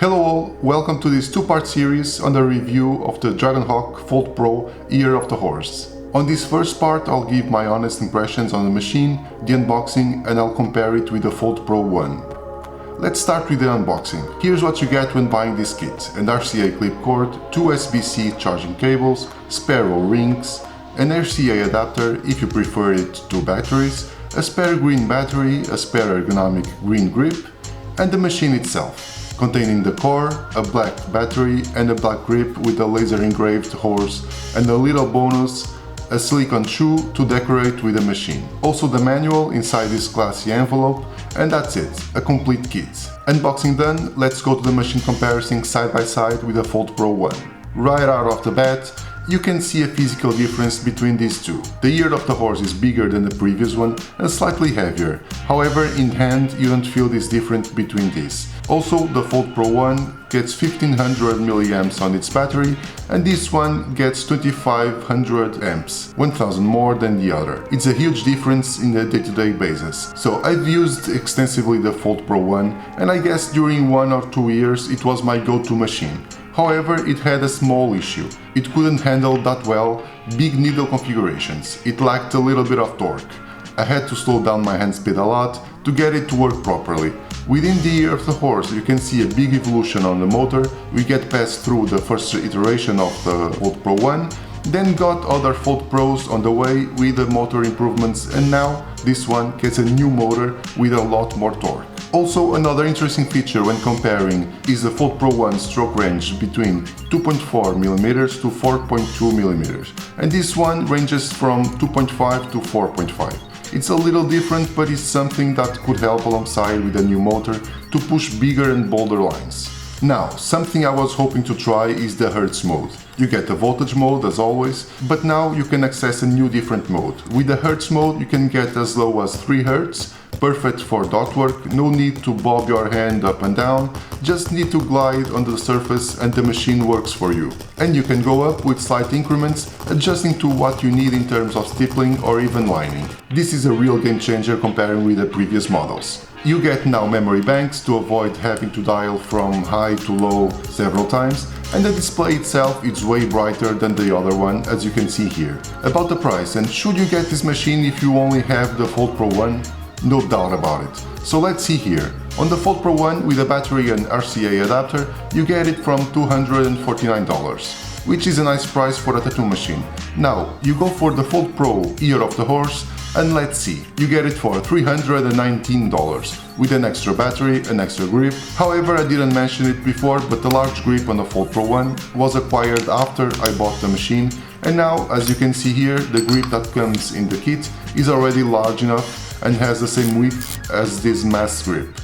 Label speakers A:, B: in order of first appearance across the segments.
A: Hello all, welcome to this two-part series on the review of the Dragonhawk Fold Pro Year of the Horse. On this first part I'll give my honest impressions on the machine, the unboxing, and I'll compare it with the Fold Pro 1. Let's start with the unboxing. Here's what you get when buying this kit: an RCA clip cord, two USB-C charging cables, spare O-rings, an RCA adapter if you prefer it to batteries, a spare green battery, a spare ergonomic green grip, and the machine itself, containing the core, a black battery and a black grip with a laser engraved horse, and a little bonus, a silicone shoe to decorate with the machine. Also the manual inside this classy envelope, and that's it, a complete kit. Unboxing done, let's go to the machine comparison side by side with the Fold Pro 1. Right out of the bat, you can see a physical difference between these two. The Year of the Horse is bigger than the previous one and slightly heavier. However, in hand you don't feel this difference between these. Also, the Fold Pro 1 gets 1500 mAh on its battery, and this one gets 2500 amps, 1000 more than the other. It's a huge difference in the day-to-day basis. So I've used extensively the Fold Pro 1, and I guess during 1 or 2 years it was my go-to machine. However, it had a small issue. It couldn't handle that well big needle configurations. It lacked a little bit of torque. I had to slow down my hand speed a lot to get it to work properly. Within the Year of the Horse you can see a big evolution on the motor. We get passed through the first iteration of the Fold Pro 1, then got other Fold Pros on the way with the motor improvements, and now this one gets a new motor with a lot more torque. Also, another interesting feature when comparing is the Fold Pro 1 stroke range between 2.4mm to 4.2mm, and this one ranges from 2.5 to 4.5. It's a little different, but it's something that could help alongside with a new motor to push bigger and bolder lines. Now, something I was hoping to try is the Hertz Mode. You get the voltage mode as always, but now you can access a new different mode. With the Hertz Mode you can get as low as 3 Hz, perfect for dot work, no need to bob your hand up and down, just need to glide on the surface and the machine works for you. And you can go up with slight increments, adjusting to what you need in terms of stippling or even lining. This is a real game changer comparing with the previous models. You get now memory banks to avoid having to dial from high to low several times, and the display itself is way brighter than the other one, as you can see here. About the price, and should you get this machine if you only have the Fold Pro 1? No doubt about it. So let's see here. On the Fold Pro 1 with a battery and RCA adapter, you get it from $249, which is a nice price for a tattoo machine. Now, you go for the Fold Pro Year of the Horse, and let's see, you get it for $319 with an extra battery, an extra grip. However, I didn't mention it before, but the large grip on the Fold Pro 1 was acquired after I bought the machine, and now, as you can see here, the grip that comes in the kit is already large enough and has the same width as this mass grip.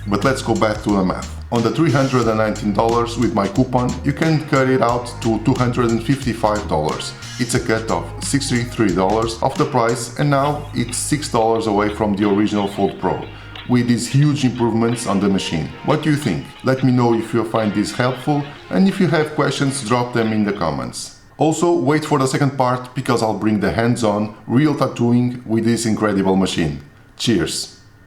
A: But let's go back to the math. On the $319 with my coupon, you can cut it out to $255. It's a cut of $63 off the price, and now it's $6 away from the original Fold Pro, with these huge improvements on the machine. What do you think? Let me know if you find this helpful, and if you have questions, drop them in the comments. Also, wait for the second part because I'll bring the hands-on, real tattooing with this incredible machine. Cheers!